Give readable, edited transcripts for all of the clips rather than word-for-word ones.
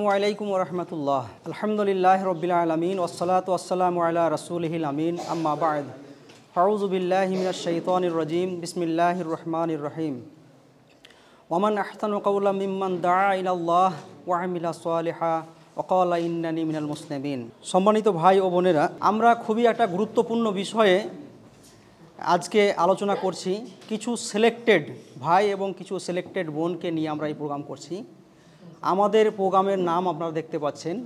ওয়ালাইকুম রহমতুল্লাহ। আলহামদুলিল্লাহ রব্বিল আলামিন ওয়াসসালাতু ওয়াসসালামু আলা রাসূলিহিল আমিন, আম্মা বা'দ। আউযু বিল্লাহি মিনাশ শাইতানির রাজীম। বিসমিল্লাহির রহমানির রহিম। ওয়ামান আহসানু কাওলাম মিম্মান দাআ ইলাল্লাহ ওয়া আমিলা সালিহা ওয়া ক্বালা ইন্নানি মিনাল মুসলিমিন। সম্মানিত ভাই ও বোনেরা, আমরা খুবই একটা গুরুত্বপূর্ণ বিষয়ে আজকে আলোচনা করছি। কিছু সিলেক্টেড ভাই এবং কিছু সিলেক্টেড বোনকে নিয়ে আমরা এই প্রোগ্রাম করছি। আমাদের প্রোগ্রামের নাম আপনারা দেখতে পাচ্ছেন,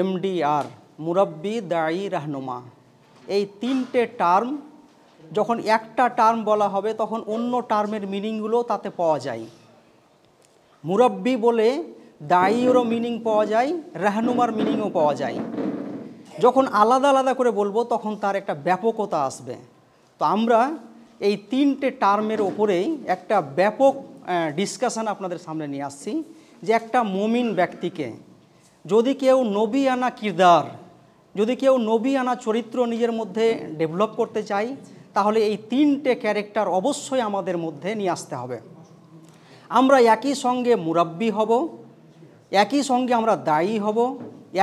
MDR, মুরাব্বি দায়ী রাহনুমা। এই তিনটে টার্ম, যখন একটা টার্ম বলা হবে তখন অন্য টার্মের মিনিংগুলো তাতে পাওয়া যায়। মুরাব্বি বলে দায়ীরও মিনিং পাওয়া যায়, রাহনুমার মিনিংও পাওয়া যায়। যখন আলাদা আলাদা করে বলবো তখন তার একটা ব্যাপকতা আসবে। তো আমরা এই তিনটে টার্মের ওপরেই একটা ব্যাপক ডিসকাশন আপনাদের সামনে নিয়ে আসছি, যে একটা মুমিন ব্যক্তিকে যদি কেউ নবী আনা কিরদার, যদি কেউ নবী আনা চরিত্র নিজের মধ্যে ডেভেলপ করতে চাই, তাহলে এই তিনটে ক্যারেক্টার অবশ্যই আমাদের মধ্যে নিয়ে আসতে হবে। আমরা একই সঙ্গে মুরাব্বি হব, একই সঙ্গে আমরা দায়ী হব,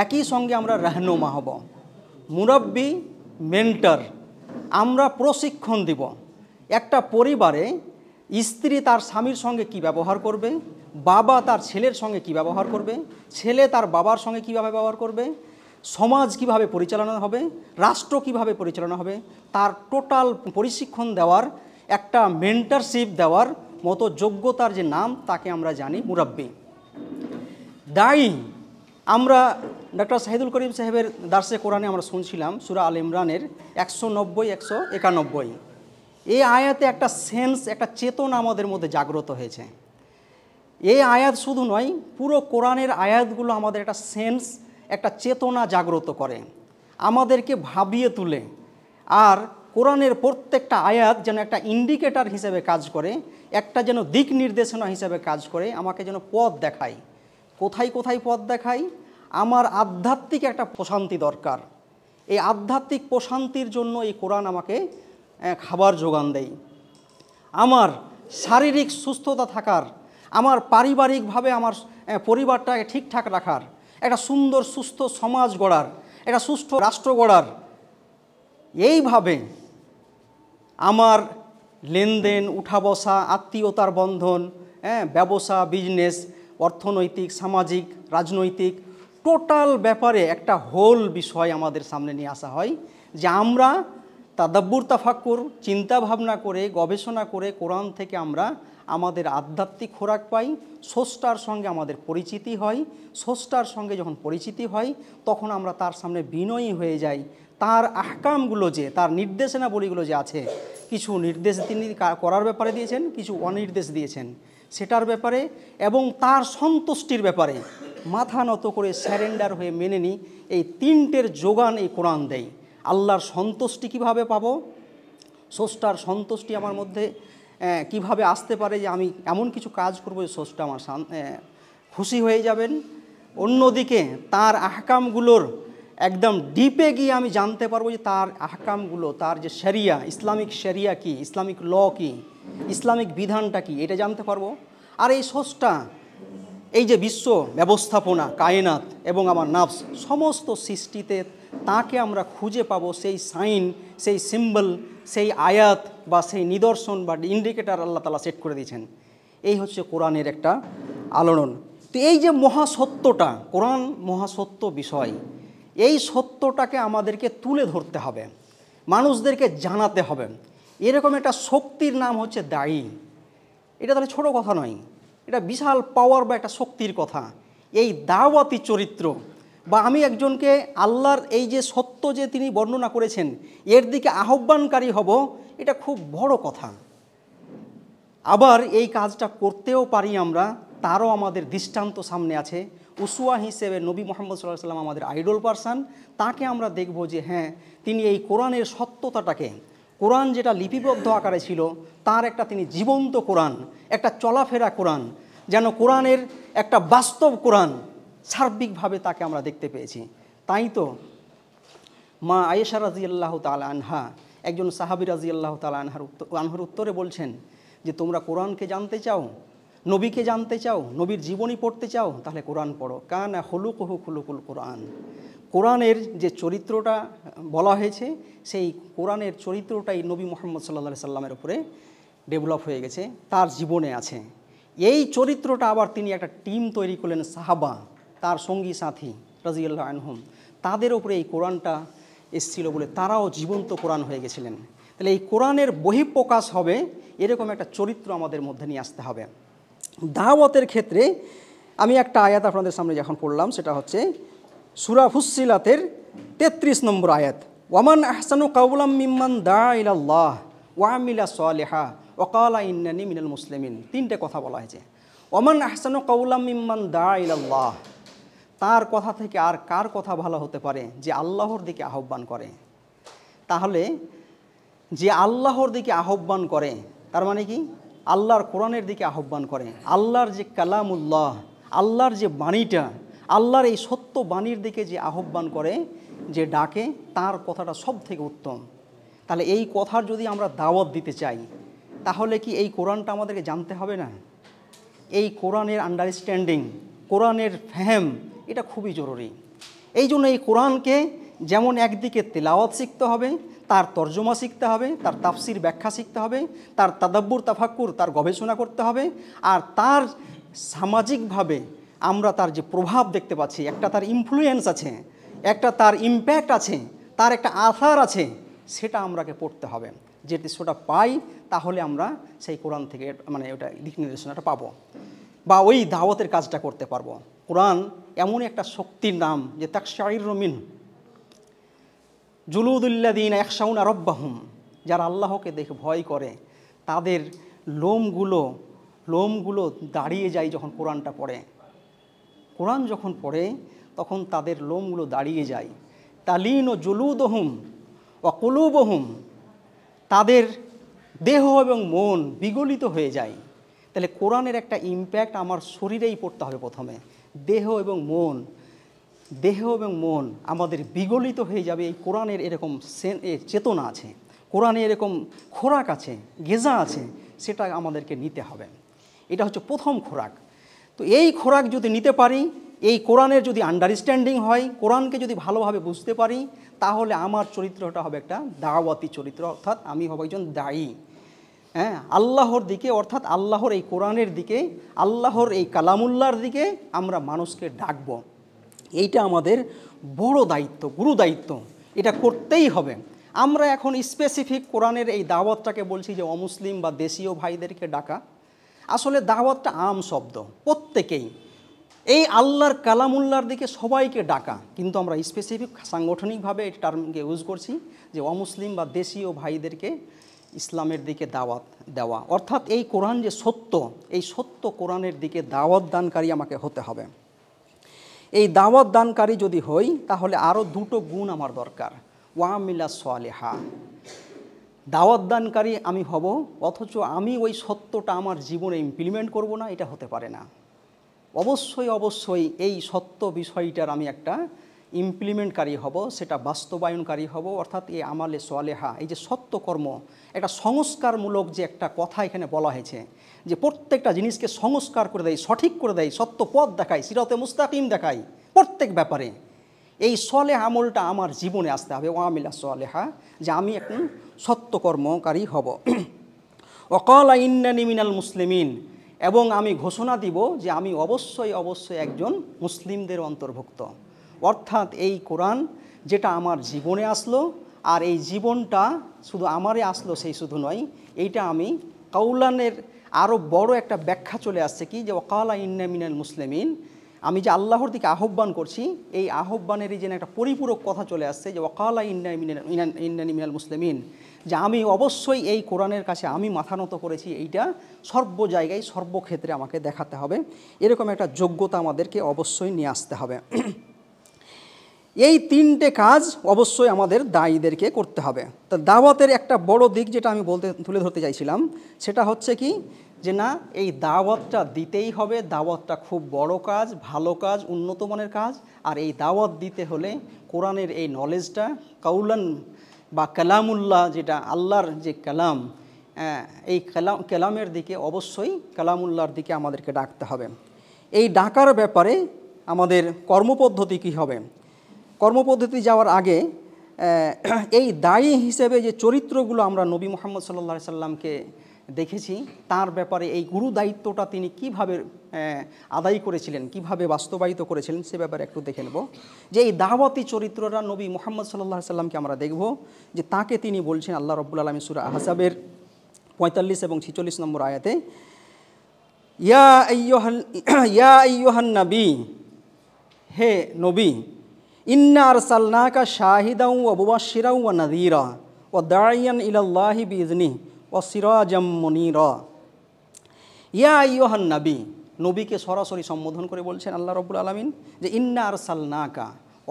একই সঙ্গে আমরা রাহনুমা হব। মুরাব্বি, মেন্টর, আমরা প্রশিক্ষণ দিব। একটা পরিবারে স্ত্রী তার স্বামীর সঙ্গে কি ব্যবহার করবে, বাবা তার ছেলের সঙ্গে কি ব্যবহার করবে, ছেলে তার বাবার সঙ্গে কীভাবে ব্যবহার করবে, সমাজ কিভাবে পরিচালনা হবে, রাষ্ট্র কিভাবে পরিচালনা হবে, তার টোটাল প্রশিক্ষণ দেওয়ার, একটা মেন্টরশিপ দেওয়ার মতো যোগ্যতার যে নাম, তাকে আমরা জানি মুরাব্বি। দায়ী, আমরা ডক্টর শাহিদুল করিম সাহেবের দার্সে কোরআনে আমরা শুনছিলাম সূরা আল ইমরানের 190-191। এই আয়াতে একটা সেন্স, একটা চেতনা আমাদের মধ্যে জাগ্রত হয়েছে। এই আয়াত শুধু নয়, পুরো কোরআনের আয়াতগুলো আমাদের একটা সেন্স, একটা চেতনা জাগ্রত করে, আমাদেরকে ভাবিয়ে তুলে। আর কোরআনের প্রত্যেকটা আয়াত যেন একটা ইন্ডিকেটর হিসেবে কাজ করে, একটা যেন দিক নির্দেশনা হিসেবে কাজ করে, আমাকে যেন পথ দেখায়। কোথায় কোথায় পথ দেখায়? আমার আধ্যাত্মিক একটা প্রশান্তি দরকার, এই আধ্যাত্মিক প্রশান্তির জন্য এই কোরআন আমাকে খাবার যোগান দেয়। আমার শারীরিক সুস্থতা থাকার, আমার পারিবারিকভাবে আমার পরিবারটাকে ঠিকঠাক রাখার, একটা সুন্দর সুস্থ সমাজ গড়ার, একটা সুস্থ রাষ্ট্র গড়ার, এইভাবে আমার লেনদেন, উঠা বসা, আত্মীয়তার বন্ধন, ব্যবসা, বিজনেস, অর্থনৈতিক, সামাজিক, রাজনৈতিক, টোটাল ব্যাপারে একটা হোল বিষয় আমাদের সামনে নিয়ে আসা হয়, যে আমরা তাদাব্বুর তাফাক্কুর, চিন্তা ভাবনা করে, গবেষণা করে কোরআন থেকে আমরা আমাদের আধ্যাত্মিক খোরাক পাই। স্রষ্টার সঙ্গে আমাদের পরিচিতি হয়। স্রষ্টার সঙ্গে যখন পরিচিতি হয় তখন আমরা তার সামনে বিনয়ী হয়ে যাই। তার আহকামগুলো, যে তার নির্দেশনাবলীগুলো যে আছে, কিছু নির্দেশ তিনি করার ব্যাপারে দিয়েছেন, কিছু অনির্দেশ দিয়েছেন সেটার ব্যাপারে, এবং তার সন্তুষ্টির ব্যাপারে মাথা নত করে স্যারেন্ডার হয়ে মেনে নিই। এই তিনটের যোগান এই কোরআন দেয়। আল্লাহর সন্তুষ্টি কিভাবে পাবো, স্রষ্টার সন্তুষ্টি আমার মধ্যে কিভাবে আসতে পারে, যে আমি এমন কিছু কাজ করবো যে স্রষ্টা আমার খুশি হয়ে যাবেন। অন্যদিকে তার আহকামগুলোর একদম ডিপে গিয়ে আমি জানতে পারবো যে তার আহকামগুলো, তার যে শরিয়া, ইসলামিক শরিয়া কি, ইসলামিক ল কি, ইসলামিক বিধানটা কি, এটা জানতে পারবো। আর এই স্রষ্টা, এই যে বিশ্ব ব্যবস্থাপনা, কায়নাত এবং আমার নাফস, সমস্ত সৃষ্টিতে তাকে আমরা খুঁজে পাবো। সেই সাইন, সেই সিম্বল, সেই আয়াত বা সেই নিদর্শন বা ইন্ডিকেটার আল্লাহ তাআলা সেট করে দিয়েছেন। এই হচ্ছে কোরআনের একটা আলোড়ন। তো এই যে মহাসত্যটা, কোরআন মহাসত্য বিষয়, এই সত্যটাকে আমাদেরকে তুলে ধরতে হবে, মানুষদেরকে জানাতে হবে। এরকম একটা শক্তির নাম হচ্ছে দায়ী। এটা তাহলে ছোট কথা নয়, এটা বিশাল পাওয়ার বা একটা শক্তির কথা। এই দাওয়াতি চরিত্র, বা আমি একজনকে আল্লাহর এই যে সত্য যে তিনি বর্ণনা করেছেন এর দিকে আহ্বানকারী হব, এটা খুব বড় কথা। আবার এই কাজটা করতেও পারি আমরা, তারও আমাদের দৃষ্টান্ত সামনে আছে। উসওয়া হিসেবে নবী মুহাম্মদ সাল্লাল্লাহু আলাইহি ওয়াসাল্লাম আমাদের আইডল পারসন। তাকে আমরা দেখব যে হ্যাঁ, তিনি এই কোরআনের সত্যতাটাকে, কোরআন যেটা লিপিবদ্ধ আকারে ছিল তার একটা তিনি জীবন্ত কোরআন, একটা চলাফেরা কোরআন, যেন কোরআনের একটা বাস্তব কোরআন, সার্বিকভাবে তাকে আমরা দেখতে পেয়েছি। তাই তো মা আয়েশা রাদিয়াল্লাহু তাআলা আনহা, একজন সাহাবী রাদিয়াল্লাহু তাআলা আনহার উত্তরে বলছেন যে তোমরা কোরআনকে জানতে চাও, নবীকে জানতে চাও, নবীর জীবনী পড়তে চাও, তাহলে কোরআন পড়ো। কানা খুলুকুহু খুলুকুল কোরআন। কোরআনের যে চরিত্রটা বলা হয়েছে, সেই কোরআনের চরিত্রটাই নবী মুহাম্মদ সাল্লাল্লাহু আলাইহি সাল্লামের উপরে ডেভেলপ হয়ে গেছে, তার জীবনে আছে। এই চরিত্রটা আবার তিনি একটা টিম তৈরি করলেন, সাহাবা, তার সঙ্গী সাথী রাদিয়াল্লাহু আনহুম, তাদের উপরে এই কোরআনটা এসেছিল বলে তারাও জীবন্ত কোরআন হয়ে গেছিলেন। তাহলে এই কোরআনের বহিঃপ্রকাশ হবে এরকম একটা চরিত্র আমাদের মধ্যে নিয়ে আসতে হবে। দাওয়াতের ক্ষেত্রে আমি একটা আয়াত আপনাদের সামনে যখন পড়লাম, সেটা হচ্ছে সূরা ফুসসিলাতের 33 নম্বর আয়াত, ওয়ামান আহসানু কাওলাম মিম্মান দা ইলাল্লাহ ওয়া আমিলা সালিহা ওয়া ক্বালা ইন্নানি মিনাল মুসলিমিন। তিনটে কথা বলা হয়েছে। ওয়ামান আহসানু কাওলাম মিম্মান দা ইলাল্লাহ, তার কথা থেকে আর কার কথা ভালো হতে পারে, যে আল্লাহর দিকে আহ্বান করে। তাহলে যে আল্লাহর দিকে আহ্বান করে তার মানে কি, আল্লাহর কোরআনের দিকে আহ্বান করে, আল্লাহর যে কালামুল্লাহ, আল্লাহর যে বাণীটা, আল্লাহর এই সত্য বাণীর দিকে যে আহ্বান করে, যে ডাকে, তার কথাটা সব থেকে উত্তম। তাহলে এই কথার যদি আমরা দাওয়াত দিতে চাই, তাহলে কি এই কোরআনটা আমাদেরকে জানতে হবে না? এই কোরআনের আন্ডারস্ট্যান্ডিং, কোরআনের ফেহেম, এটা খুবই জরুরি। এই জন্য এই কোরআনকে যেমন একদিকে তেলাওয়াত শিখতে হবে, তার তর্জমা শিখতে হবে, তার তাফসির ব্যাখ্যা শিখতে হবে, তার তাদাব্বুর তাফাক্কুর, তার গবেষণা করতে হবে, আর তার সামাজিকভাবে আমরা তার যে প্রভাব দেখতে পাচ্ছি, একটা তার ইনফ্লুয়েন্স আছে, একটা তার ইম্প্যাক্ট আছে, তার একটা আথার আছে, সেটা আমরাকে পড়তে হবে। যদি সেটা পাই, তাহলে আমরা সেই কোরআন থেকে মানে ওটা দিক নির্দেশনাটা পাবো, বা ওই দাওয়াতের কাজটা করতে পারবো। কোরআন এমন একটা শক্তির নাম যে তাকশাইরু মিন জুলুদুল্লাযীনা ইয়াখশাউনা রাব্বাহুম, যারা আল্লাহকে দেখে ভয় করে, তাদের লোমগুলো দাঁড়িয়ে যায় যখন কোরআনটা পড়ে। কোরআন যখন পড়ে তখন তাদের লোমগুলো দাঁড়িয়ে যায়। তালিনু জুলুদুহুম ওয়া কুলুবুহুম, তাদের দেহ এবং মন বিগলিত হয়ে যায়। তাহলে কোরআনের একটা ইম্প্যাক্ট আমার শরীরেই পড়তে হবে প্রথমে। দেহ এবং মন আমাদের বিগলিত হয়ে যাবে। এই কোরআনের এরকম চেতনা আছে, কোরআনে এরকম খোরাক আছে, গেজা আছে, সেটা আমাদেরকে নিতে হবে। এটা হচ্ছে প্রথম খোরাক। তো এই খোরাক যদি নিতে পারি, এই কোরআনের যদি আন্ডারস্ট্যান্ডিং হয়, কোরআনকে যদি ভালোভাবে বুঝতে পারি, তাহলে আমার চরিত্রটা হবে একটা দাওয়াতি চরিত্র, অর্থাৎ আমি হব একজন দায়ী, হ্যাঁ, আল্লাহর দিকে, অর্থাৎ আল্লাহর এই কোরআনের দিকে, আল্লাহর এই কালামুল্লাহর দিকে আমরা মানুষকে ডাকব। এইটা আমাদের বড় দায়িত্ব, গুরু দায়িত্ব, এটা করতেই হবে। আমরা এখন স্পেসিফিক কোরআনের এই দাওয়াতটাকে বলছি যে অমুসলিম বা দেশীয় ভাইদেরকে ডাকা। আসলে দাওয়াতটা আম শব্দ, প্রত্যেকেই এই আল্লাহর কালামুল্লাহর দিকে সবাইকে ডাকা, কিন্তু আমরা স্পেসিফিক সাংগঠনিকভাবে এই টার্মকে ইউজ করছি যে অমুসলিম বা দেশীয় ভাইদেরকে ইসলামের দিকে দাওয়াত দেওয়া। অর্থাৎ এই কোরআন যে সত্য, এই সত্য কোরআনের দিকে দাওয়াত দানকারী আমাকে হতে হবে। এই দাওয়াত দানকারী যদি হই, তাহলে আরও দুটো গুণ আমার দরকার। ওয়ামিলা সালিহা, দাওয়াত দানকারী আমি হব, অথচ আমি ওই সত্যটা আমার জীবনে ইমপ্লিমেন্ট করব না, এটা হতে পারে না। অবশ্যই এই সত্য বিষয়টার আমি একটা ইমপ্লিমেন্টকারী হব, সেটা বাস্তবায়নকারী হব। অর্থাৎ এই আমালে সালেহা, এই যে সত্য কর্ম, একটা সংস্কারমূলক যে একটা কথা এখানে বলা হয়েছে, যে প্রত্যেকটা জিনিসকে সংস্কার করে দেয়, সঠিক করে দেয়, সত্য পথ দেখায়, সিরাতে মুস্তাকিম দেখায় প্রত্যেক ব্যাপারে। এই সলেহা আমলটা আমার জীবনে আসতে হবে, ওয়ামিলা সালেহা, যে আমি একজন সত্যকর্মকারী হব। ওয়াকালা ইন্নানি মিনাল মুসলিমিন, এবং আমি ঘোষণা দিব যে আমি অবশ্যই একজন মুসলিমদের অন্তর্ভুক্ত। অর্থাৎ এই কোরআন যেটা আমার জীবনে আসলো, আর এই জীবনটা শুধু আমারে আসলো সেই শুধু নয়, এইটা আমি কাউলানের আরও বড় একটা ব্যাখ্যা চলে আসছে কি, যে ওয়াকালা ইন্না মিনাল মুসলিমিন, আমি যে আল্লাহর দিকে আহ্বান করছি, এই আহ্বানেরই যেন একটা পরিপূরক কথা চলে আসছে, যে ওয়াকালা ইন্নানি মিনাল মুসলিমিন, যে আমি অবশ্যই এই কোরআনের কাছে আমি মাথা নত করেছি, এইটা সর্ব জায়গায় সর্বক্ষেত্রে আমাকে দেখাতে হবে। এরকম একটা যোগ্যতা আমাদেরকে অবশ্যই নিয়ে আসতে হবে। এই তিনটে কাজ অবশ্যই আমাদের দায়ীদেরকে করতে হবে। তা দাওয়াতের একটা বড় দিক যেটা আমি তুলে ধরতে চাইছিলাম, সেটা হচ্ছে কি, যে না, এই দাওয়াতটা দিতেই হবে। দাওয়াতটা খুব বড় কাজ, ভালো কাজ, উন্নত মানের কাজ। আর এই দাওয়াত দিতে হলে কোরআনের এই নলেজটা, কাউলান বা কালামুল্লাহ, যেটা আল্লাহর যে কালাম, এই কালামের দিকে, অবশ্যই কালামুল্লাহর দিকে আমাদেরকে ডাকতে হবে। এই ডাকার ব্যাপারে আমাদের কর্মপদ্ধতি কী হবে? কর্মপদ্ধতি যাওয়ার আগে এই দায়ী হিসেবে যে চরিত্রগুলো আমরা নবী মুহাম্মদ সাল্লাল্লাহু আলাইহি সাল্লামকে দেখেছি, তার ব্যাপারে এই গুরু দায়িত্বটা তিনি কিভাবে আদায় করেছিলেন, কিভাবে বাস্তবায়িত করেছিলেন, সে ব্যাপারে একটু দেখে নেব। যে এই দাওয়াতি চরিত্ররা নবী মুহাম্মদ সাল্লাল্লাহু আলাইহি সাল্লামকে আমরা দেখব যে তাকে তিনি বলছেন, আল্লাহ রাব্বুল আলামিন সূরা আহজাবের 45 এবং 46 নম্বর আয়াতে, ইয়া আইয়ুহান নবী, হে নবী, ইন্না আরসালনাকা শাহিদাও ওয়া মুবাশশিরাও ওয়া নাযীরা ওয়া দাঈয়ান ইলাল্লাহি বিইজনিহি ওয়া সিরাজাম মুনীরা। ইয়া আইয়ুহান নবী, নবীকে সরাসরি সম্বোধন করে বলছেন আল্লাহ রাব্বুল আলামিন যে ইন্না আরসালনাকা,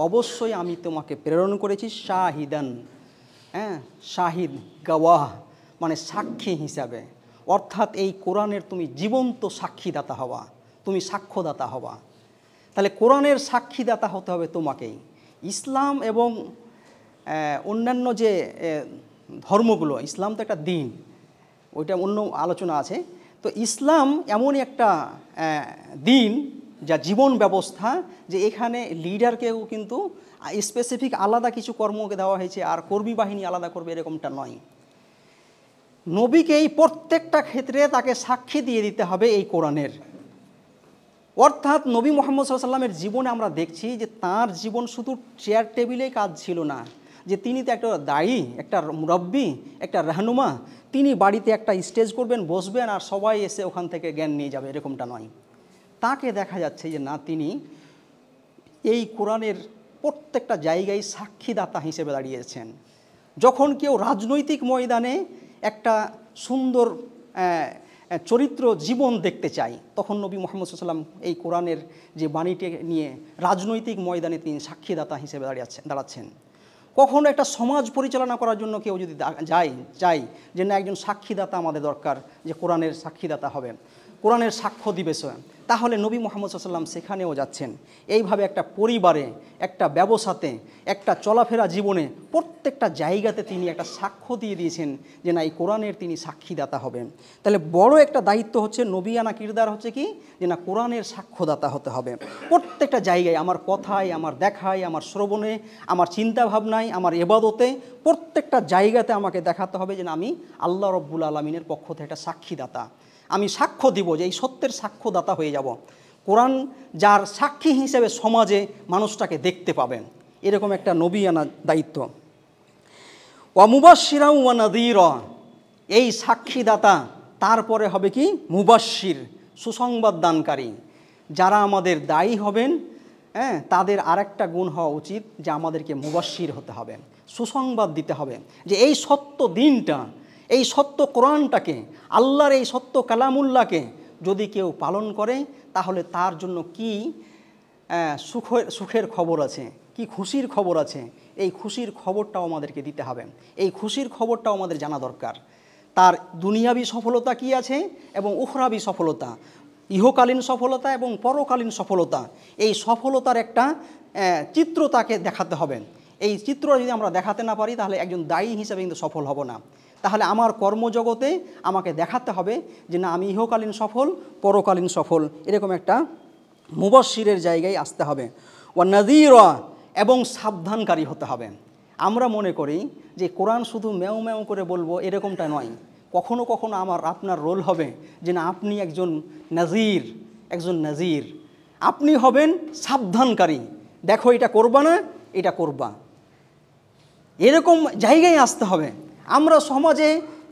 অবশ্যই আমি তোমাকে প্রেরণ করেছি, শাহিদান, শাহিদ, গাওয়াহ মানে সাক্ষী হিসাবে, অর্থাৎ এই কোরআনের তুমি জীবন্ত সাক্ষীদাতা হওয়া, তুমি সাক্ষ্যদাতা হওয়া। তাহলে কোরআনের সাক্ষীদাতা হতে হবে তোমাকেই। ইসলাম এবং অন্যান্য যে ধর্মগুলো, ইসলাম তো একটা দিন, ওইটা অন্য আলোচনা আছে। তো ইসলাম এমনই একটা দিন যা জীবন ব্যবস্থা, যে এখানে লিডারকেও কিন্তু স্পেসিফিক আলাদা কিছু কর্মকে দেওয়া হয়েছে আর কর্মী বাহিনী আলাদা করবে, এরকমটা নয়। নবীকেই প্রত্যেকটা ক্ষেত্রে তাকে সাক্ষী দিয়ে দিতে হবে এই কোরআনের। অর্থাৎ নবী মুহাম্মদ সাল্লাল্লাহু আলাইহি সাল্লামের জীবনে আমরা দেখছি যে তার জীবন শুধু চেয়ার টেবিলেই কাজ ছিল না, যে তিনি তো একটা দায়ী, একটা মুরাব্বি, একটা রাহনুমা, তিনি বাড়িতে একটা স্টেজ করবেন, বসবেন আর সবাই এসে ওখান থেকে জ্ঞান নিয়ে যাবে, এরকমটা নয়। তাকে দেখা যাচ্ছে যে না, তিনি এই কোরআনের প্রত্যেকটা জায়গায় সাক্ষীদাতা হিসেবে দাঁড়িয়েছেন। যখন কেউ রাজনৈতিক ময়দানে একটা সুন্দর চরিত্র জীবন দেখতে চাই, তখন নবী মুহাম্মদ সাল্লাল্লাহু আলাইহি ওয়াসাল্লাম এই কোরআনের যে বাণীটি নিয়ে রাজনৈতিক ময়দানে তিনি সাক্ষীদাতা হিসেবে দাঁড়াচ্ছেন। কখনো একটা সমাজ পরিচালনা করার জন্য কেউ যদি চাই যে না, একজন সাক্ষীদাতা আমাদের দরকার, যে কোরআনের সাক্ষীদাতা হবে, কোরআনের সাক্ষ্য দিবে, তাহলে নবী মুহাম্মদ সাল্লাল্লাহু আলাইহি ওয়াসাল্লাম সেখানেও যাচ্ছেন। এইভাবে একটা পরিবারে, একটা ব্যবসাতে, একটা চলাফেরা জীবনে প্রত্যেকটা জায়গাতে তিনি একটা সাক্ষ্য দিয়ে দিয়েছেন যে না, এই কোরআনের তিনি সাক্ষীদাতা হবেন। তাহলে বড় একটা দায়িত্ব হচ্ছে, নবিয়ানা কিরদার হচ্ছে কি, যে না, কোরআনের সাক্ষ্যদাতা হতে হবে। প্রত্যেকটা জায়গায়, আমার কথায়, আমার দেখায়, আমার শ্রবণে, আমার চিন্তাভাবনায়, আমার ইবাদতে, প্রত্যেকটা জায়গাতে আমাকে দেখাতে হবে যে না, আমি আল্লাহ রাব্বুল আলামিনের পক্ষ থেকে একটা সাক্ষীদাতা, আমি সাক্ষ্য দিব, যে এই সত্যের সাক্ষ্যদাতা হয়ে যাব। কোরআন যার সাক্ষী হিসেবে সমাজে মানুষটাকে দেখতে পাবেন, এরকম একটা নবিয়ানা দায়িত্ব। ওয়া মুবাশশিরা ওয়া নাযীরা, এই সাক্ষীদাতা তারপরে হবে কি, মুবাশশির, সুসংবাদ দানকারী। যারা আমাদের দায়ী হবেন, তাদের আরেকটা গুণ হওয়া উচিত যে আমাদেরকে মুবাশশির হতে হবে, সুসংবাদ দিতে হবে যে এই সত্য দিনটা, এই সত্য কোরআনটাকে, আল্লাহর এই সত্য কালামুল্লাহকে যদি কেউ পালন করে, তাহলে তার জন্য কি সুখের খবর আছে, কি খুশির খবর আছে, এই খুশির খবরটাও আমাদেরকে দিতে হবে। এই খুশির খবরটাও আমাদের জানা দরকার। তার দুনিয়াবী সফলতা কি আছে এবং উখরাবী সফলতা, ইহকালীন সফলতা এবং পরকালীন সফলতা, এই সফলতার একটা চিত্র তাকে দেখাতে হবে। এই চিত্র যদি আমরা দেখাতে না পারি, তাহলে একজন দায়ী হিসেবে কিন্তু সফল হব না। তাহলে আমার কর্মজগতে আমাকে দেখাতে হবে যে না, আমি ইহকালীন সফল, পরকালীন সফল, এরকম একটা মুবাশশিরের জায়গায় আসতে হবে। ওয়া নাযীরা, এবং সাবধানকারী হতে হবে। আমরা মনে করি যে কোরআন শুধু ম্যাও ম্যাও করে বলবো, এরকমটা নয়। কখনো কখনো আপনার রোল হবে যে না, আপনি একজন নাযীর, আপনি হবেন সাবধানকারী, দেখো এটা করবা না, এটা করবা, এরকম জায়গায় আসতে হবে। আমরা সমাজে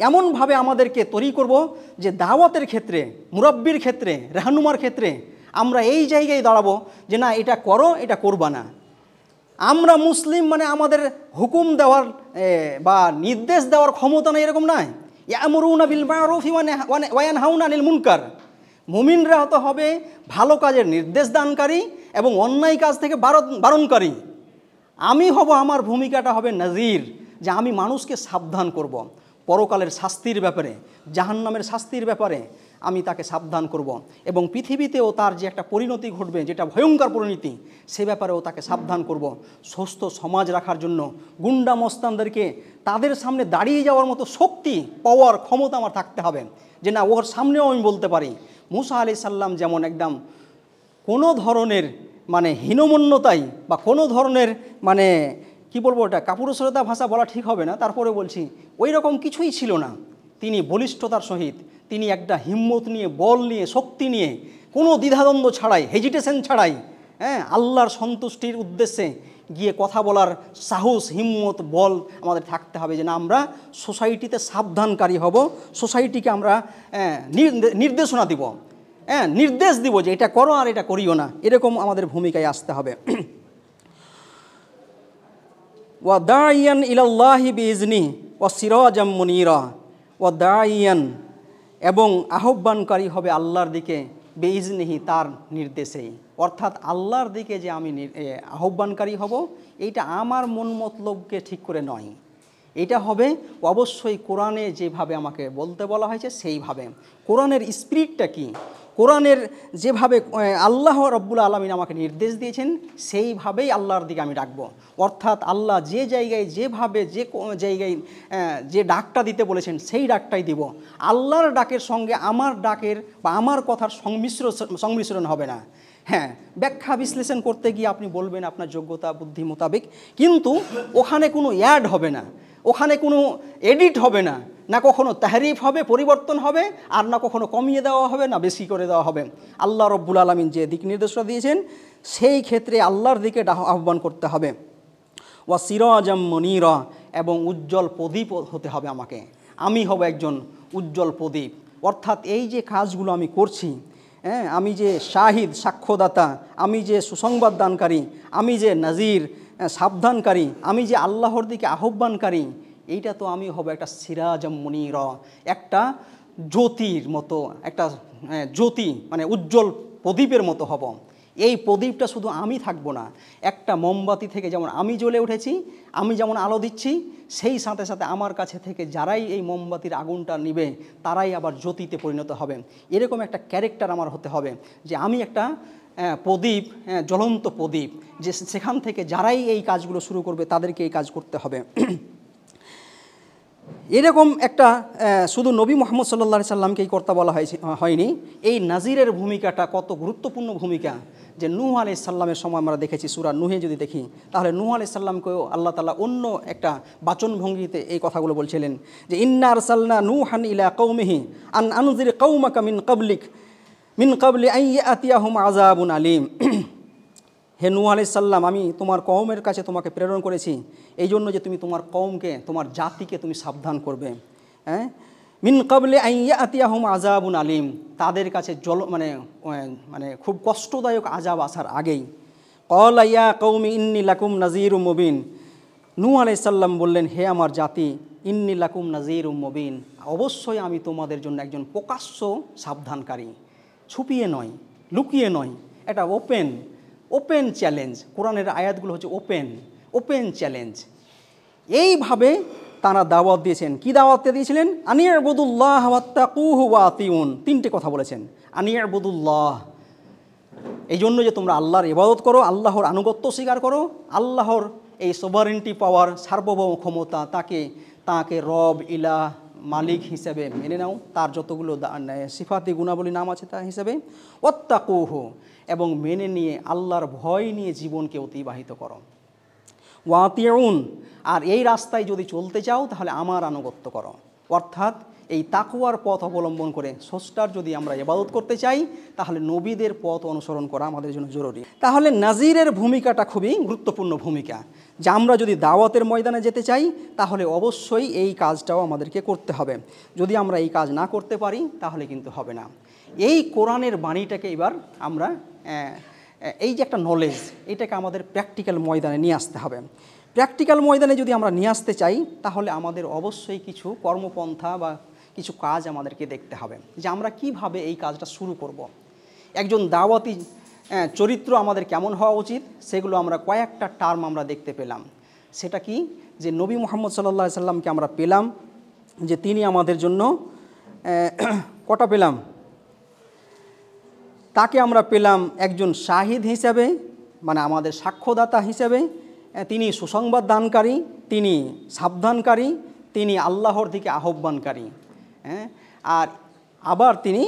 এমনভাবে আমাদেরকে তৈরি করব যে দাওয়াতের ক্ষেত্রে, মুরাব্বির ক্ষেত্রে, রাহনুমার ক্ষেত্রে আমরা এই জায়গায় দাঁড়াবো যে না, এটা করো, এটা করবা না। আমরা মুসলিম মানে আমাদের হুকুম দেওয়ার বা নির্দেশ দেওয়ার ক্ষমতা নেই, এরকম নয়। ইয়ামুরুনা বিল মারুফি ওয়া ইয়ানহাউনা আনিল মুনকার, মুমিনরা হতে হবে ভালো কাজের নির্দেশ দানকারী এবং অন্যায় কাজ থেকে বারণকারী। আমি হব, আমার ভূমিকাটা হবে নাযীর, যে আমি মানুষকে সাবধান করব পরকালের শাস্তির ব্যাপারে, জাহান্নামের শাস্তির ব্যাপারে। আমি তাকে সাবধান করব এবং পৃথিবীতেও তার যে একটা পরিণতি ঘটবে, যেটা ভয়ঙ্কর পরিণতি, সে ব্যাপারেও তাকে সাবধান করব। সুস্থ সমাজ রাখার জন্য গুন্ডা মস্তানদেরকে তাদের সামনে দাঁড়িয়ে যাওয়ার মতো শক্তি, পাওয়ার, ক্ষমতা আমার থাকতে হবে, যে না ওর সামনেও আমি বলতে পারি। মুসা আলাইহিস সালাম যেমন একদম কোনো ধরনের মানে হীনমন্যতায় বা কোনো ধরনের মানে কি বলবো, ওটা কাপুরুষতা ভাষা বলা ঠিক হবে না, তারপরে বলছি ওই রকম কিছুই ছিল না। তিনি বলিষ্ঠতার সহিত, তিনি একটা হিম্মত নিয়ে, বল নিয়ে, শক্তি নিয়ে, কোনো দ্বিধাদ্বন্দ্ব ছাড়াই, হেজিটেশন ছাড়াই, আল্লাহর সন্তুষ্টির উদ্দেশ্যে গিয়ে কথা বলার সাহস, হিম্মত, বল আমাদের থাকতে হবে, যে না আমরা সোসাইটিতে সাবধানকারী হব, সোসাইটিকে আমরা নির্দেশনা দিব, নির্দেশ দিব যে এটা করো আর এটা করিও না, এরকম আমাদের ভূমিকায় আসতে হবে। ওয়া দাইয়ান ইলাল্লাহি বিইজনি ওয়া সিরাজাম মুনীরা, ওয়া দাইয়ান এবং আহ্বানকারী হবে আল্লাহর দিকে, বিইজনিহি তার নির্দেশেই, অর্থাৎ আল্লাহর দিকে যে আমি আহ্বানকারী হব, এইটা আমার মন মতলবকে ঠিক করে নয়, এটা হবে অবশ্যই কোরআনে যেভাবে আমাকে বলতে বলা হয়েছে সেইভাবে। কোরআনের স্পিরিটটা কি, কোরআনের যেভাবে আল্লাহ রব্বুল আলামিন আমাকে নির্দেশ দিয়েছেন সেইভাবেই আল্লাহর দিকে আমি ডাকবো। অর্থাৎ আল্লাহ যে জায়গায় যেভাবে যে জায়গায় যে ডাকটা দিতে বলেছেন সেই ডাকটাই দিব। আল্লাহর ডাকের সঙ্গে আমার ডাকের বা আমার কথার সংমিশ্রণ হবে না। হ্যাঁ, ব্যাখ্যা বিশ্লেষণ করতে গিয়ে আপনি বলবেন আপনার যোগ্যতা বুদ্ধি মোতাবেক, কিন্তু ওখানে কোনো অ্যাড হবে না, ওখানে কোনো এডিট হবে না, না কখনো তাহরিফ হবে, পরিবর্তন হবে, আর না কখনো কমিয়ে দেওয়া হবে, না বেশি করে দেওয়া হবে। আল্লাহ রব্বুল আলামিন যে দিক নির্দেশনা দিয়েছেন সেই ক্ষেত্রে আল্লাহর দিকে আহ্বান করতে হবে। ওয়া সিরাজাম মুনীরা, এবং উজ্জ্বল প্রদীপ হতে হবে আমাকে, আমি হব একজন উজ্জ্বল প্রদীপ। অর্থাৎ এই যে কাজগুলো আমি করছি, আমি যে শাহিদ, সাক্ষ্যদাতা, আমি যে সুসংবাদ দানকারী, আমি যে নাজির, সাবধানকারী, আমি যে আল্লাহর দিকে আহ্বানকারী, এইটা তো আমি হব একটা সিরাজাম মুনীরা, একটা জ্যোতির মতো, একটা জ্যোতি মানে উজ্জ্বল প্রদীপের মতো হব। এই প্রদীপটা শুধু আমি থাকবো না, একটা মোমবাতি থেকে যেমন আমি জ্বলে উঠেছি, আমি যেমন আলো দিচ্ছি, সেই সাথে সাথে আমার কাছে থেকে যারাই এই মোমবাতির আগুনটা নিবে তারাই আবার জ্যোতিতে পরিণত হবে। এরকম একটা ক্যারেক্টার আমার হতে হবে, যে আমি একটা প্রদীপ, জ্বলন্ত প্রদীপ, যে সেখান থেকে যারাই এই কাজগুলো শুরু করবে তাদেরকে এই কাজ করতে হবে। এরকম একটা শুধু নবী মুহাম্মদ সাল্লাল্লাহু আলাইহি সাল্লামকেই করতে বলা হয়নি, এই নাজিরের ভূমিকাটা কত গুরুত্বপূর্ণ ভূমিকা, যে নূহ আলাইহিস সালামের সময় আমরা দেখেছি, সূরা নূহে যদি দেখি তাহলে নূহ আলাইহিস সালামকেও আল্লাহ তাআলা অন্য একটা বাচনভঙ্গিতে এই কথাগুলো বলছিলেন, যে ইন্না আরসালনা নূহান ইলা কওমিহি আন আনজির কওমাকা মিন ক্বাবলি আন ইয়াতিয়াহুম আযাবুন আলীম। হে নূহ আলাইহিস সালাম, আমি তোমার কওমের কাছে তোমাকে প্রেরণ করেছি এই জন্য যে তুমি তোমার কওমকে, তোমার জাতিকে তুমি সাবধান করবে। মিন ক্বাবলি আন ইয়াতিয়াহুম আযাবুন আলীম, তাদের কাছে মানে খুব কষ্টদায়ক আযাব আসার আগেই। ক্বালা ইয়া কওমি ইন্নী লাকুম নাযীরুম মুবিন, নূহ আলাইহিস সালাম বললেন, হে আমার জাতি, ইন্নী লাকুম নাযীরুম মুবিন, অবশ্যই আমি তোমাদের জন্য একজন প্রকাশ্য সাবধানকারী, ছুপিয়ে নয়, লুকিয়ে নয়, এটা ওপেন চ্যালেঞ্জ। কোরআনের আয়াতগুলো হচ্ছে ওপেন চ্যালেঞ্জ। এইভাবে তারা দাওয়াত দিয়েছেন। কি দাওয়াত দিয়েছিলেন? আনিয়াবুদুল্লাহ ওয়াত্তাকুহু ওয়া আতিউন, তিনটে কথা বলেছেন। আনিয়াবুদুল্লাহ, এই জন্য যে তোমরা আল্লাহর ইবাদত করো, আল্লাহর আনুগত্য স্বীকার করো, আল্লাহর এই সোভারেন্টি পাওয়ার, সার্বভৌম ক্ষমতা, তাকে রব, ইলাহ, মালিক হিসেবে মেনে নাও, তার যতগুলো সিফাতি গুণাবলী নাম আছে তা হিসেবে। ওয়াত্তাকুহু, এবং মেনে নিয়ে আল্লাহর ভয় নিয়ে জীবনকে অতিবাহিত করো। ওয়া আতিউন, আর এই রাস্তায় যদি চলতে চাও তাহলে আমার আনুগত্য করো। অর্থাৎ এই তাকওয়ার পথ অবলম্বন করে স্রষ্টার যদি আমরা ইবাদত করতে চাই তাহলে নবীদের পথ অনুসরণ করা আমাদের জন্য জরুরি। তাহলে নাজিরের ভূমিকাটা খুবই গুরুত্বপূর্ণ ভূমিকা, যে আমরা যদি দাওয়াতের ময়দানে যেতে চাই তাহলে অবশ্যই এই কাজটাও আমাদেরকে করতে হবে। যদি আমরা এই কাজ না করতে পারি তাহলে কিন্তু হবে না। এই কোরআনের বাণীটাকে এবার আমরা এই যে একটা নলেজ, এটাকে আমাদের প্র্যাকটিক্যাল ময়দানে নিয়ে আসতে হবে। প্র্যাকটিক্যাল ময়দানে যদি আমরা নিয়ে আসতে চাই তাহলে আমাদের অবশ্যই কিছু কর্মপন্থা বা কিছু কাজ আমাদেরকে দেখতে হবে, যে আমরা কিভাবে এই কাজটা শুরু করব। একজন দাওয়াতি চরিত্র আমাদের কেমন হওয়া উচিত সেগুলো আমরা কয়েকটা টার্ম আমরা দেখতে পেলাম। সেটা কি, যে নবী মুহাম্মদ সাল্লাল্লাহু আলাইহি সাল্লামকে আমরা পেলাম যে তিনি আমাদের জন্য কটা পেলাম, তাকে আমরা পেলাম একজন শাহিদ হিসাবে, মানে আমাদের সাক্ষ্যদাতা হিসাবে। তিনি সুসংবাদ দানকারী, তিনি সাবধানকারী, তিনি আল্লাহর দিকে আহ্বানকারী, হ্যাঁ, আর আবার তিনি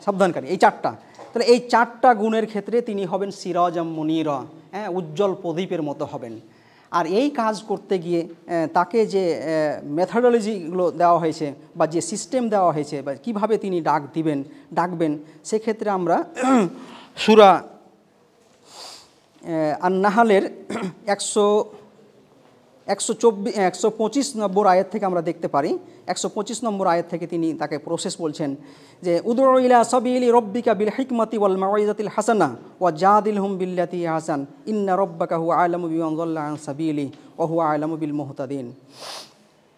সাবধানকারী। এই চারটা, তাহলে এই চারটা গুণের ক্ষেত্রে তিনি হবেন সিরাজাম মুনিরা, হ্যাঁ, উজ্জ্বল প্রদীপের মতো হবেন। আর এই কাজ করতে গিয়ে তাকে যে মেথডোলজিগুলো দেওয়া হয়েছে বা যে সিস্টেম দেওয়া হয়েছে বা কীভাবে তিনি ডাকবেন, সেক্ষেত্রে আমরা সূরা আন-নাহলের 125 নম্বর আয়াত থেকে আমরা দেখতে পারি। 125 নম্বর আয়াত থেকে তিনি তাকে প্রসেস বলছেন যে উদউ ইলা সাবিলি রব্বিকা বিল হিকমাতি ওয়াল মাউইযাতিল হাসানা ওয়া জাদিলহুম বিল্লাতি আহসান ইন্না রাব্বাকা হুয়া আ'লামু বিমান যাল্লা আন সাবিলি ওয়া হুয়া আ'লামু বিল মুহতাদিন।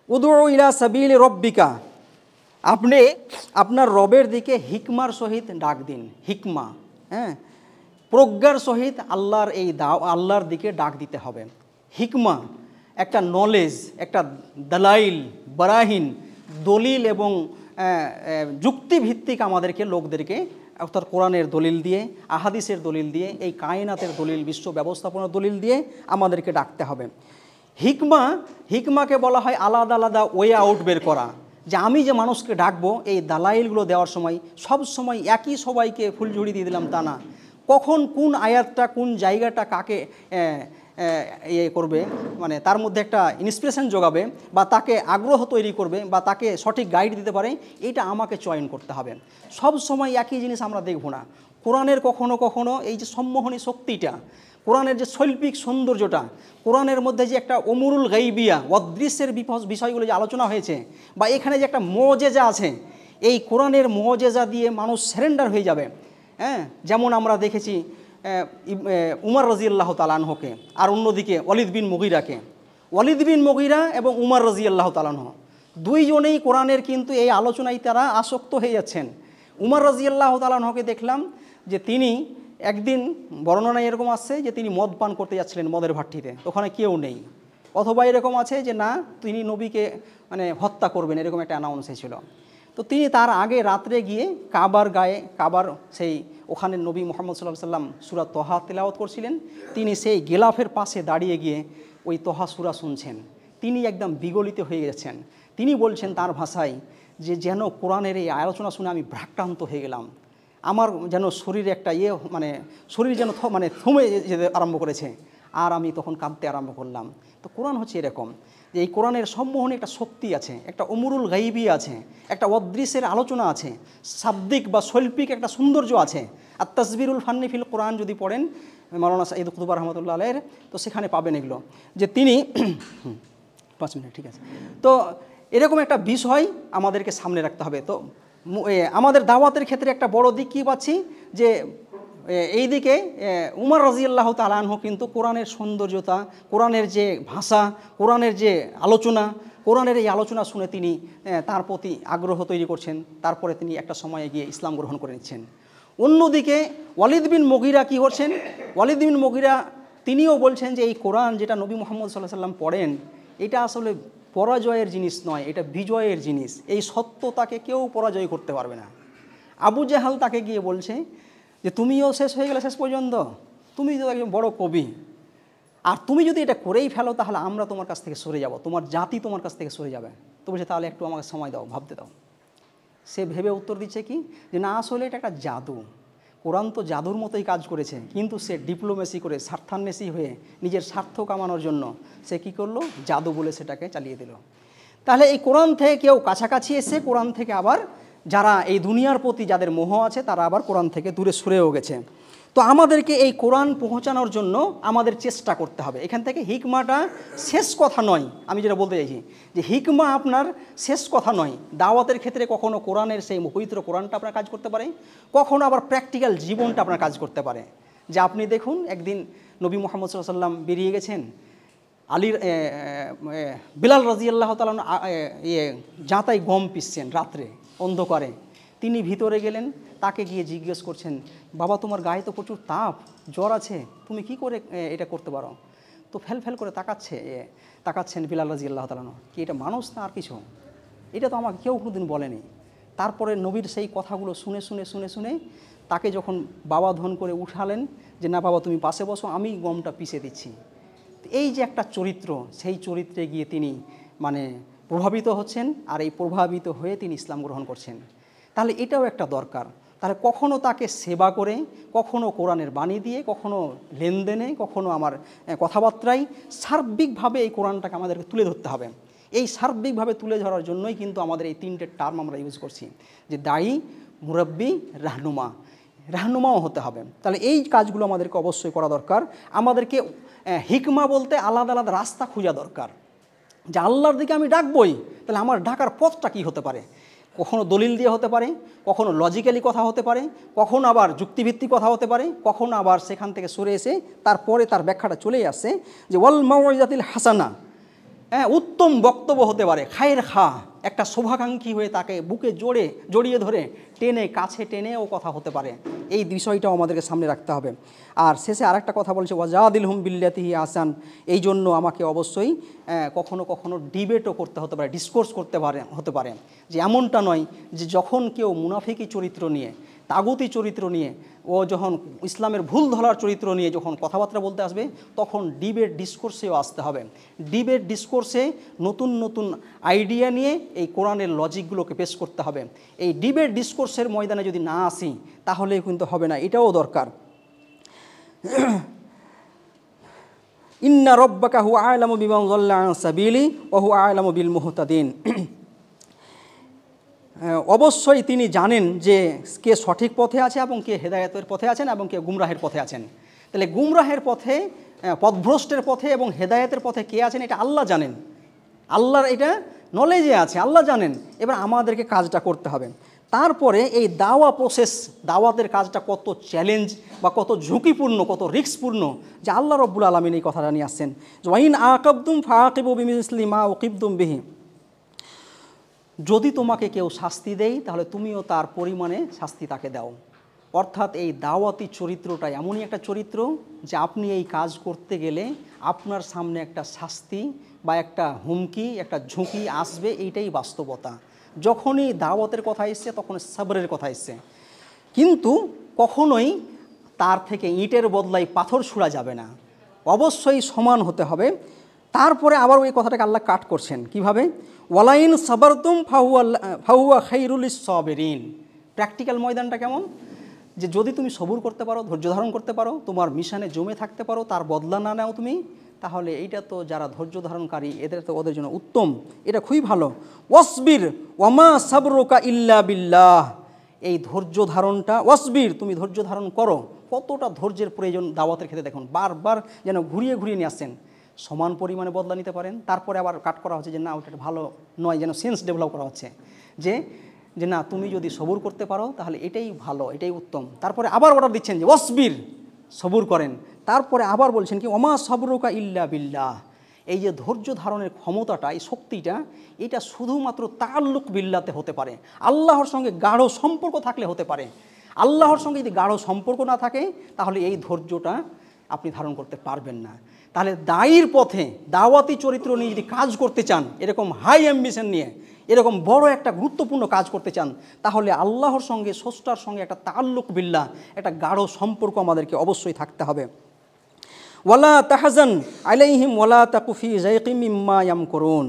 উদউ ইলা সাবিলি রব্বিকা, আপনি আপনার রবের দিকে হিকমার সহিত ডাক দিন। হিকমা, হ্যাঁ, প্রজ্ঞার সহিত আল্লাহর দিকে ডাক দিতে হবে। হিকমা একটা নলেজ, একটা দালাইল, বারাহিন, দলিল এবং যুক্তিভিত্তিক আমাদেরকে লোকদেরকে, অর্থাৎ কোরআনের দলিল দিয়ে, আহাদিসের দলিল দিয়ে, এই কায়নাতের দলিল, বিশ্ব ব্যবস্থাপনার দলিল দিয়ে আমাদেরকে ডাকতে হবে। হিকমাকে বলা হয় আলাদা আলাদা ওয়ে আউট বের করা, যে আমি যে মানুষকে ডাকবো এই দালাইলগুলো দেওয়ার সময় সব সময় একই সবাইকে ফুলঝুড়ি দিয়ে দিলাম তা না। কখন কোন আয়াতটা কোন জায়গাটা কাকে করবে, মানে তার মধ্যে একটা ইন্সপিরেশন যোগাবে বা তাকে আগ্রহ তৈরি করবে বা তাকে সঠিক গাইড দিতে পারে, এটা আমাকে চয়ন করতে হবে। সব সময় একই জিনিস আমরা দেখব না। কোরআনের কখনো কখনো এই যে সম্মোহনী শক্তিটা, কোরআনের যে শৈল্পিক সৌন্দর্যটা, কোরআনের মধ্যে যে একটা অমরুল গাইবিয়া অদৃশ্যের বিষয়গুলো যে আলোচনা হয়েছে, বা এখানে যে একটা মুজিজা আছে, এই কোরআনের মুজিজা দিয়ে মানুষ সারেন্ডার হয়ে যাবে। হ্যাঁ, যেমন আমরা দেখেছি উমর রাদিয়াল্লাহু তাআলা আনহুকে, আর অন্যদিকে ওয়ালিদ বিন মুগিরা এবং উমর রাদিয়াল্লাহু তাআলা আনহু দুইজনেই কোরআনের কিন্তু এই আলোচনায় তারা আসক্ত হয়ে যাচ্ছেন। উমর রাদিয়াল্লাহু তাআলা আনহুকে দেখলাম যে তিনি একদিন, বর্ণনায় এরকম আসছে যে তিনি মদ পান করতে যাচ্ছিলেন মদের ভাট্টিতে, ওখানে কেউ নেই, অথবা এরকম আছে যে না তিনি নবীকে মানে হত্যা করবেন, এরকম একটা অ্যানাউন্স হয়েছিল। তো তিনি তার আগে রাত্রে গিয়ে কাবার সেই ওখানে নবী মুহাম্মদ সাল্লাল্লাহু আলাইহি ওয়াসাল্লাম সূরা তহা তিলাওয়াত করছিলেন, তিনি সেই গিলাফের পাশে দাঁড়িয়ে গিয়ে ওই তহা সূরা শুনছেন। তিনি একদম বিগলিত হয়ে গেছেন। তিনি বলছেন তার ভাষায় যে যেন কোরআনের এই আলোচনা শুনে আমি ভ্রাক্রান্ত হয়ে গেলাম, আমার যেন শরীরে একটা মানে শরীর যেন থমে যেতে আরম্ভ করেছে, আর আমি তখন কাঁদতে আরম্ভ করলাম। তো কোরআন হচ্ছে এরকম যে এই কোরআনের সম্মোহনে একটা শক্তি আছে, একটা অমরুল গাইবি আছে, একটা অদৃশ্যের আলোচনা আছে, শাব্দিক বা শৈল্পিক একটা সৌন্দর্য আছে। আর তাসবিরুল ফান্নি ফিল কোরআন যদি পড়েন মাওলানা সাঈদ কুতুব রহমতুল্লাহ আলাইহির, তো সেখানে পাবেন এগুলো, যে তিনি 5 মিনিট ঠিক আছে। তো এরকম একটা বিষয় আমাদেরকে সামনে রাখতে হবে। তো আমাদের দাওয়াতের ক্ষেত্রে একটা বড় দিক কী পাচ্ছি, যে এই দিকে উমর রাদিয়াল্লাহু তাআলা আনহু কিন্তু কোরআনের সৌন্দর্যতা, কোরআনের যে ভাষা, কোরআনের যে আলোচনা, কোরআনের এই আলোচনা শুনে তিনি তার প্রতি আগ্রহ তৈরি করছেন, তারপরে তিনি একটা সময়ে গিয়ে ইসলাম গ্রহণ করে নিচ্ছেন। অন্যদিকে ওয়ালিদ বিন মুগিরা কী করছেন, ওয়ালিদ বিন মুগিরা তিনিও বলছেন যে এই কোরআন যেটা নবী মুহাম্মদ সাল্লাল্লাহু আলাইহি ওয়াসাল্লাম পড়েন, এটা আসলে পরাজয়ের জিনিস নয়, এটা বিজয়ের জিনিস, এই সত্যতাকে কেউ পরাজয় করতে পারবে না। আবু জাহাল তাকে গিয়ে বলছে যে তুমিও শেষ হয়ে গেলে শেষ পর্যন্ত, তুমি তো একজন বড় কবি, আর তুমি যদি এটা করেই ফেলো তাহলে আমরা তোমার কাছ থেকে সরে যাব, তোমার জাতি তোমার কাছ থেকে সরে যাবে। তো বলছে তাহলে একটু আমাকে সময় দাও, ভাবতে দাও। সে ভেবে উত্তর দিচ্ছে কি, যে না আসলে এটা একটা জাদু, কোরআন তো জাদুর মতোই কাজ করেছে, কিন্তু সে ডিপ্লোমেসি করে স্বার্থান্বেষী হয়ে নিজের স্বার্থ কামানোর জন্য সে কী করলো, জাদু বলে সেটাকে চালিয়ে দিল। তাহলে এই কোরআন থেকে কেউ কাছাকাছি এসে কোরআন থেকে আবার যারা এই দুনিয়ার প্রতি যাদের মোহ আছে তারা আবার কোরআন থেকে দূরে সরেও গেছে। তো আমাদেরকে এই কোরআন পৌঁছানোর জন্য আমাদের চেষ্টা করতে হবে। এখান থেকে হিকমাটা শেষ কথা নয়, আমি যেটা বলতে চাইছি যে হিকমা আপনার শেষ কথা নয়। দাওয়াতের ক্ষেত্রে কখনো কোরআনের সেই পবিত্র কোরআনটা আপনার কাজ করতে পারে, কখনো আবার প্র্যাকটিক্যাল জীবনটা আপনার কাজ করতে পারে। যে আপনি দেখুন একদিন নবী মুহাম্মদ সাল্লাল্লাহু আলাইহি ওয়াসাল্লাম বেরিয়ে গেছেন, বিলাল রাদিয়াল্লাহু তাআলা জাঁতায় গম পিসছেন রাত্রে অন্ধকারে, তিনি ভিতরে গেলেন, তাকে গিয়ে জিজ্ঞেস করছেন, বাবা তোমার গায়ে তো প্রচুর তাপ, জ্বর আছে, তুমি কি করে এটা করতে পারো? তো ফেল করে তাকাচ্ছেন বিলাল রাদিয়াল্লাহু তাআলা, কি এটা মানুষ না আর কিছু? এটা তো আমাকে কেউ কোনোদিন বলেনি। তারপরে নবীর সেই কথাগুলো শুনে তাকে যখন বাবা ধন করে উঠালেন যে না বাবা তুমি পাশে বসো, আমি গমটা পিষে দিচ্ছি। এই যে একটা চরিত্র, সেই চরিত্রে গিয়ে তিনি মানে প্রভাবিত হচ্ছেন, আর এই প্রভাবিত হয়ে তিনি ইসলাম গ্রহণ করছেন। তাহলে এটাও একটা দরকার। তাহলে কখনো তাকে সেবা করে, কখনো কোরআনের বাণী দিয়ে, কখনো লেনদেনে, কখনো আমার কথাবার্তায় সার্বিকভাবে এই কোরআনটাকে আমাদেরকে তুলে ধরতে হবে। এই সার্বিকভাবে তুলে ধরার জন্যই কিন্তু আমাদের এই তিনটে টার্ম আমরা ইউজ করছি, যে দায়ী, মুরব্বি, রাহনুমাও হতে হবে। তাহলে এই কাজগুলো আমাদেরকে অবশ্যই করা দরকার। আমাদেরকে হিকমা বলতে আলাদা আলাদা রাস্তা খোঁজা দরকার, যে আল্লাহর দিকে আমি ডাকবই, তাহলে আমার ডাকার পথটা কী হতে পারে। কখনো দলিল দিয়ে হতে পারে, কখনো লজিক্যালি কথা হতে পারে, কখনো আবার যুক্তিভিত্তিক কথা হতে পারে, কখনো আবার সেখান থেকে সরে এসে তারপরে তার ব্যাখ্যাটা চলেই আসে যে ওয়াল মাউইজাতিল হাসানা, উত্তম বক্তব্য হতে পারে, খায়ের খা, একটা শুভাকাঙ্ক্ষী হয়ে তাকে বুকে জড়িয়ে ধরে টেনে কাছে টেনেও কথা হতে পারে। এই বিষয়টাও আমাদেরকে সামনে রাখতে হবে। আর শেষে আরেকটা কথা বলছে ওয়াজাদিলহুম বিল্লাতিহি আহসান, এই জন্য আমাকে অবশ্যই কখনো কখনো ডিবেটও করতে হতে পারে, ডিসকোর্স হতে পারে, যে এমনটা নয় যে যখন কেউ মুনাফিকি চরিত্র নিয়ে, তাগুতি চরিত্র নিয়ে, ও যখন ইসলামের ভুল ধরার চরিত্র নিয়ে যখন কথাবার্তা বলতে আসবে, তখন ডিবেট ডিসকোর্সেও আসতে হবে। ডিবেট ডিসকোর্সে নতুন নতুন আইডিয়া নিয়ে এই কোরআনের লজিকগুলোকে পেশ করতে হবে। এই ডিবেট ডিসকোর্সের ময়দানে যদি না আসি তাহলে কিন্তু হবে না, এটাও দরকার। ইন্না রব্বাকা হুয়া আ'লামু বিমান যাল্লা আন সাবিলি ওয়া হুয়া আ'লামু বিল মুহতাদিন, অবশ্যই তিনি জানেন যে কে সঠিক পথে আছে এবং কে হেদায়েতের পথে আছেন এবং কে গুমরাহের পথে আছেন। তাহলে গুমরাহের পথে, পথভ্রষ্টের পথে এবং হেদায়েতের পথে কে আছেন এটা আল্লাহ জানেন, আল্লাহর এটা নলেজে আছে, আল্লাহ জানেন। এবার আমাদেরকে কাজটা করতে হবে। তারপরে এই দাওয়া প্রসেস, দাওয়াতের কাজটা কত চ্যালেঞ্জ বা কত ঝুঁকিপূর্ণ, কত রিস্কপূর্ণ, যে আল্লাহ রব্বুল আলামিন এই কথাটা নিয়ে আসছেন, ওয়াইন আকাবতুম ফাআকিবু বিমিসলি মা উকিবতুম বিহি, যদি তোমাকে কেউ শাস্তি দেয় তাহলে তুমিও তার পরিমাণে শাস্তি তাকে দাও। অর্থাৎ এই দাওয়াতি চরিত্রটা এমনই একটা চরিত্র যে আপনি এই কাজ করতে গেলে আপনার সামনে একটা শাস্তি বা একটা হুমকি, একটা ঝুঁকি আসবে, এইটাই বাস্তবতা। যখনই দাওয়াতের কথা এসছে তখন সবরের কথা এসছে, কিন্তু কখনোই তার থেকে ইটের বদলায় পাথর ছুঁড়া যাবে না, অবশ্যই সমান হতে হবে। তারপরে আবার ওই কথাটাকে আল্লাহ কাট করছেন কিভাবে, ওয়ালাইন সাবারতুম ফাহুয়া খাইরুল লিস-সাবিরিন। প্র্যাকটিক্যাল ময়দানটা কেমন, যে যদি তুমি সবুর করতে পারো, ধৈর্য ধারণ করতে পারো, তোমার মিশনে জমে থাকতে পারো, তার বদলা না নাও তুমি, তাহলে এইটা তো যারা ধৈর্য ধারণকারী এদের তো ওদের জন্য উত্তম, এটা খুবই ভালো। ওয়াসবির ওয়ামা সাবরুকা ইল্লা বিল্লাহ, এই ধৈর্য ধারণটা, ওয়াসবির তুমি ধৈর্য ধারণ করো। কতটা ধৈর্যের প্রয়োজন দাওয়াতের ক্ষেত্রে দেখুন, বারবার যেন ঘুরিয়ে ঘুরিয়ে নিয়ে আসছেন, সমান পরিমাণে বদলা নিতে পারেন। তারপরে আবার কাট করা হচ্ছে যে না ওটা ভালো নয়, যেন সেন্স ডেভেলপ করা হচ্ছে যে না তুমি যদি সবুর করতে পারো তাহলে এটাই ভালো, এটাই উত্তম। তারপরে আবার অর্ডার দিচ্ছেন যে ওয়াসবির, সবুর করেন। তারপরে আবার বলছেন কি ওমা সাবরুকা ইল্লা বিল্লাহ, এই যে ধৈর্য ধারণের ক্ষমতাটা, এই শক্তিটা, এটা শুধুমাত্র তাআল্লুক বিল্লাতে হতে পারে, আল্লাহর সঙ্গে গাঢ় সম্পর্ক থাকলে হতে পারে। আল্লাহর সঙ্গে যদি গাঢ় সম্পর্ক না থাকে তাহলে এই ধৈর্যটা আপনি ধারণ করতে পারবেন না। তাহলে দায়ীর পথে দাওয়াতি চরিত্র নিয়ে যদি কাজ করতে চান, এরকম হাই অ্যাম্বিশন নিয়ে এরকম বড় একটা গুরুত্বপূর্ণ কাজ করতে চান, তাহলে আল্লাহর সঙ্গে, স্রষ্টার সঙ্গে একটা তাআল্লুক বিল্লাহ, একটা গাঢ় সম্পর্ক আমাদেরকে অবশ্যই থাকতে হবে। ওয়ালা তাহজান আলাইহিম ওয়ালা তাকু ফি যায়কিম মিম্মা ইয়ামকুরুন,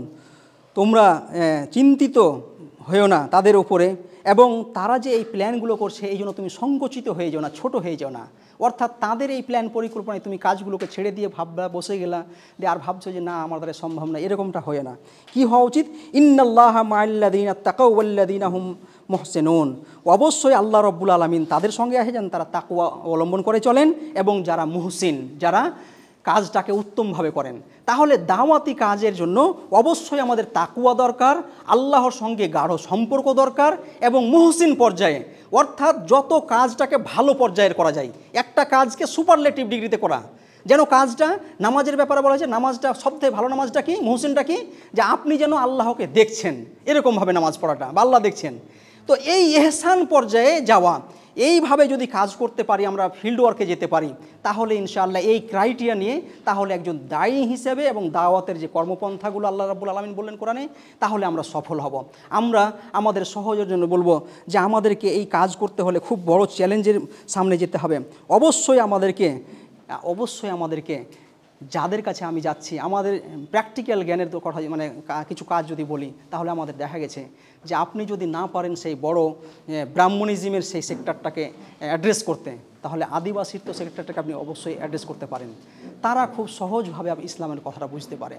তোমরা চিন্তিত হয়েও না তাদের উপরে, এবং তারা যে এই প্ল্যানগুলো করছে এই জন্য তুমি সংকুচিত হয়ে যাও না, ছোট হয়ে যাও না। অর্থাৎ তাদের এই প্ল্যান পরিকল্পনায় তুমি কাজগুলোকে ছেড়ে দিয়ে ভাববা, বসে গেলা, দিয়ে আর ভাবছো যে না আমার দ্বারা সম্ভব না, এরকমটা হয় না। কি হওয়া উচিত, ইন্নাল্লাহা মা'আল্লাযীনা তাকাউ ওয়াল্লাযীনা হুম মুহসিনুন, অবশ্যই আল্লাহ রব্বুল আলামিন তাদের সঙ্গে আছে যান তারা তাকওয়া অবলম্বন করে চলেন এবং যারা মুহসিন, যারা কাজটাকে উত্তমভাবে করেন। তাহলে দাওয়াতি কাজের জন্য অবশ্যই আমাদের তাকওয়া দরকার, আল্লাহর সঙ্গে গাঢ় সম্পর্ক দরকার এবং মুহসিন পর্যায়ে, অর্থাৎ যত কাজটাকে ভালো পর্যায়ের করা যায়, একটা কাজকে সুপারলেটিভ ডিগ্রিতে করা। যেন কাজটা, নামাজের ব্যাপারে বলা হয়েছে নামাজটা সবথেকে ভালো নামাজটা কি, মুহসিনটা কি, যে আপনি যেন আল্লাহকে দেখছেন, এরকমভাবে নামাজ পড়াটা, বা আল্লাহ দেখছেন। তো এই ইহসান পর্যায়ে যাওয়া, এইভাবে যদি কাজ করতে পারি, আমরা ফিল্ড ওয়ার্কে যেতে পারি, তাহলে ইনশাআল্লাহ এই ক্রাইটেরিয়া নিয়ে তাহলে একজন দায়ী হিসেবে এবং দাওয়াতের যে কর্মপন্থাগুলো আল্লাহ রাব্বুল আলামিন বললেন কোরআনে, তাহলে আমরা সফল হব। আমরা আমাদের সহজের জন্য বলবো যে আমাদেরকে এই কাজ করতে হলে খুব বড় চ্যালেঞ্জের সামনে যেতে হবে। অবশ্যই আমাদেরকে যাদের কাছে আমি যাচ্ছি, আমাদের প্র্যাকটিক্যাল জ্ঞানের কথা মানে কিছু কাজ যদি বলি, তাহলে আমাদের দেখা গেছে যে আপনি যদি না পারেন সেই বড় ব্রাহ্মণিজমের সেই সেক্টরটাকে অ্যাড্রেস করতে, তাহলে আদিবাসীর তো সেক্টরটাকে আপনি অবশ্যই অ্যাড্রেস করতে পারেন। তারা খুব সহজভাবে ইসলামের কথাটা বুঝতে পারে।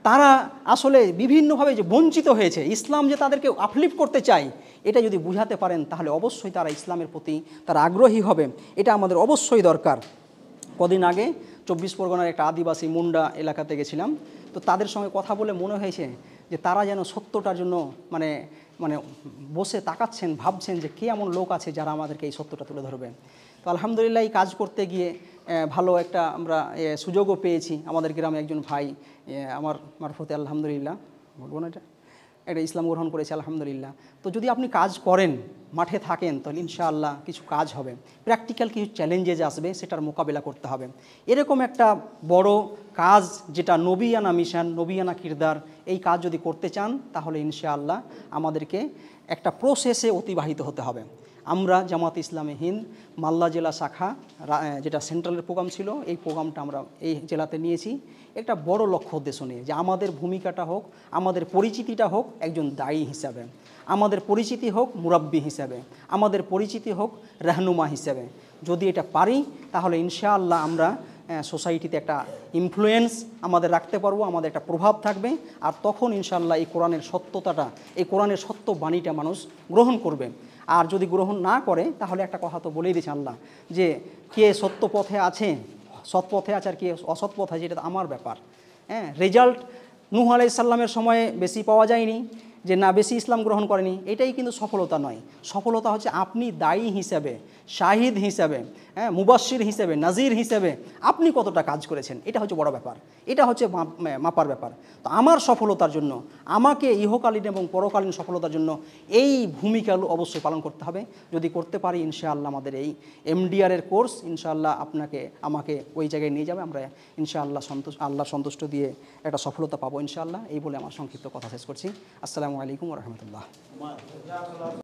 তারা আসলে বিভিন্নভাবে যে বঞ্চিত হয়েছে, ইসলাম যে তাদেরকে আপলিফ্ট করতে চায়, এটা যদি বুঝাতে পারেন তাহলে অবশ্যই তারা ইসলামের প্রতি তারা আগ্রহী হবে। এটা আমাদের অবশ্যই দরকার। কদিন আগে 24 পরগনার একটা আদিবাসী মুন্ডা এলাকাতে গেছিলাম, তো তাদের সঙ্গে কথা বলে মনে হয়েছে যে তারা যেন সত্যটার জন্য মানে বসে তাকাচ্ছেন, ভাবছেন যে কে এমন লোক আছে যারা আমাদেরকে এই সত্যটা তুলে ধরবে। তো আলহামদুলিল্লাহ এই কাজ করতে গিয়ে ভালো একটা আমরা সুযোগও পেয়েছি। আমাদের গ্রামে একজন ভাই আমার মারফতে আলহামদুলিল্লাহ বলবো না এটা ইসলাম গ্রহণ করেছে আলহামদুলিল্লাহ। তো যদি আপনি কাজ করেন, মাঠে থাকেন, তাহলে ইনশাআল্লাহ কিছু কাজ হবে, প্র্যাকটিক্যাল কিছু চ্যালেঞ্জেস আসবে, সেটার মোকাবেলা করতে হবে। এরকম একটা বড় কাজ যেটা নবিয়ানা মিশন, নবিয়ানা কিরদার, এই কাজ যদি করতে চান তাহলে ইনশাআল্লাহ আমাদেরকে একটা প্রসেসে অতিবাহিত হতে হবে। আমরা জামাত ইসলামে হিন্দ মালদা জেলা শাখা, যেটা সেন্ট্রালের প্রোগ্রাম ছিল, এই প্রোগ্রামটা আমরা এই জেলাতে নিয়েছি একটা বড় লক্ষ্য উদ্দেশ্য নিয়ে, যে আমাদের ভূমিকাটা হোক, আমাদের পরিচিতিটা হোক একজন দায়ী হিসাবে, আমাদের পরিচিতি হোক মুরাব্বি হিসাবে, আমাদের পরিচিতি হোক রাহনুমা হিসাবে। যদি এটা পারি তাহলে ইনশাআল্লাহ আমরা সোসাইটিতে একটা ইনফ্লুয়েন্স আমাদের রাখতে পারবো, আমাদের একটা প্রভাব থাকবে। আর তখন ইনশাআল্লাহ এই কোরআনের সত্যতাটা, এই কোরআনের সত্য বাণীটা মানুষ গ্রহণ করবে। আর যদি গ্রহণ না করে তাহলে একটা কথা তো বলেই দিয়েছে আল্লাহ, যে কে সত্য পথে আছে, সৎ পথে আছে, আর কে অসৎ পথে আছে, এটা আমার ব্যাপার। রেজাল্ট নূহ আলাইহিস সালামের সময়ে বেশি পাওয়া যায়নি, যে না বেশি ইসলাম গ্রহণ করেনি, এটাই কিন্তু সফলতা নয়। সফলতা হচ্ছে আপনি দায়ী হিসাবে, শাহিদ হিসাবে, মুবাশশির হিসেবে, নাজির হিসেবে আপনি কতটা কাজ করেছেন, এটা হচ্ছে বড় ব্যাপার, এটা হচ্ছে মাপার ব্যাপার। তো আমার সফলতার জন্য, আমাকে ইহকালীন এবং পরকালীন সফলতার জন্য এই ভূমিকা অবশ্যই পালন করতে হবে। যদি করতে পারি ইনশাআল্লাহ আমাদের এই এমডিআরের কোর্স ইনশাআল্লাহ আমাকে ওই জায়গায় নিয়ে যাবে। আমরা ইনশাআল্লাহ আল্লাহর সন্তুষ্ট দিয়ে একটা সফলতা পাবো ইনশাআল্লাহ। এই বলে আমার সংক্ষিপ্ত কথা শেষ করছি। আসসালামু আলাইকুম ওয়া রাহমাতুল্লাহ।